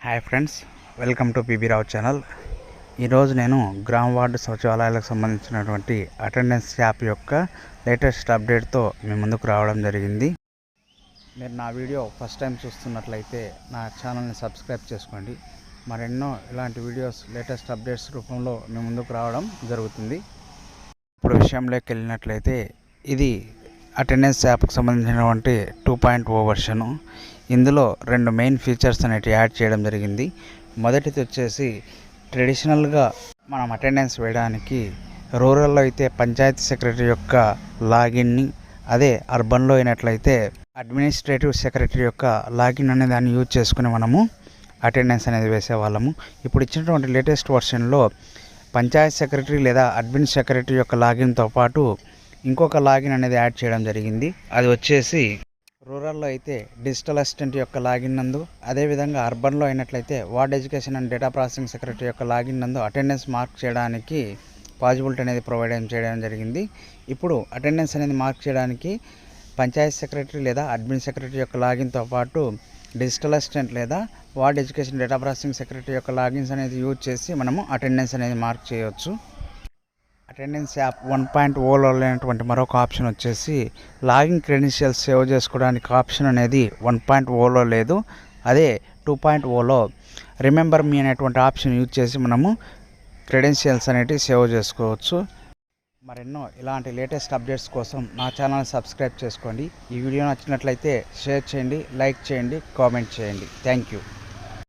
Hi friends, welcome to PB Rao channel. ఈరోజు నేను గ్రామ వార్డు సచివాలయాలకు సంబంధించినటువంటి అటెండెన్స్ యాప్ యొక్క లేటెస్ట్ అప్డేట్తో మీ ముందుకు రావడం జరిగింది. మీరు నా వీడియో ఫస్ట్ టైం చూస్తున్నట్లయితే నా ఛానల్ని సబ్స్క్రైబ్ చేసుకోండి. మరెన్నో ఇలాంటి వీడియోస్ లేటెస్ట్ అప్డేట్స్ రూపంలో మీ ముందుకు రావడం జరుగుతుంది. ఇప్పుడు విషయంలోకి వెళ్ళినట్లయితే ఇది అటెండెన్స్ యాప్కి సంబంధించినటువంటి 2.0 వర్షను. ఇందులో రెండు మెయిన్ ఫీచర్స్ అనేవి యాడ్ చేయడం జరిగింది. మొదటిది వచ్చేసి ట్రెడిషనల్గా మనం అటెండెన్స్ వేయడానికి రూరల్లో అయితే పంచాయతీ సెక్రటరీ యొక్క లాగిన్ని, అదే అర్బన్లో అయినట్లయితే అడ్మినిస్ట్రేటివ్ సెక్రటరీ యొక్క లాగిన్ అనే దాన్ని యూజ్ చేసుకుని మనము అటెండెన్స్ అనేది వేసేవాళ్ళము. ఇప్పుడు ఇచ్చినటువంటి లేటెస్ట్ వర్షన్లో పంచాయతీ సెక్రటరీ లేదా అడ్మిన్ సెక్రటరీ యొక్క లాగిన్తో పాటు ఇంకొక లాగిన్ అనేది యాడ్ చేయడం జరిగింది. అది వచ్చేసి రూరల్లో అయితే డిజిటల్ అసిస్టెంట్ యొక్క లాగిన్ నందు, అదేవిధంగా అర్బన్లో అయినట్లయితే ward education and data processing secretary యొక్క లాగిన్ నందు అటెండెన్స్ మార్క్ చేయడానికి పాజిబిలిటీ అనేది ప్రొవైడ్ చేయడం జరిగింది. ఇప్పుడు అటెండెన్స్ అనేది మార్క్ చేయడానికి పంచాయతీ సెక్రటరీ లేదా అడ్మిన్ సెక్రటరీ యొక్క లాగిన్తో పాటు డిజిటల్ అసిస్టెంట్ లేదా ward education data processing secretary యొక్క లాగిన్స్ అనేది యూజ్ చేసి మనము అటెండెన్స్ అనేది మార్క్ చేయవచ్చు. అటెండెన్స్ యాప్ 1.0లో లేనటువంటి మరొక ఆప్షన్ వచ్చేసి లాగిన్ క్రెడెన్షియల్స్ సేవ్ చేసుకోవడానికి ఆప్షన్ అనేది 1.0లో లేదు. అదే 2.0లో రిమెంబర్ మీ అనేటువంటి ఆప్షన్ యూజ్ చేసి మనము క్రెడెన్షియల్స్ అనేటివి సేవ్ చేసుకోవచ్చు. మరెన్నో ఇలాంటి లేటెస్ట్ అప్డేట్స్ కోసం నా ఛానల్ని సబ్స్క్రైబ్ చేసుకోండి. ఈ వీడియో నచ్చినట్లయితే షేర్ చేయండి, లైక్ చేయండి, కామెంట్ చేయండి. Thank you.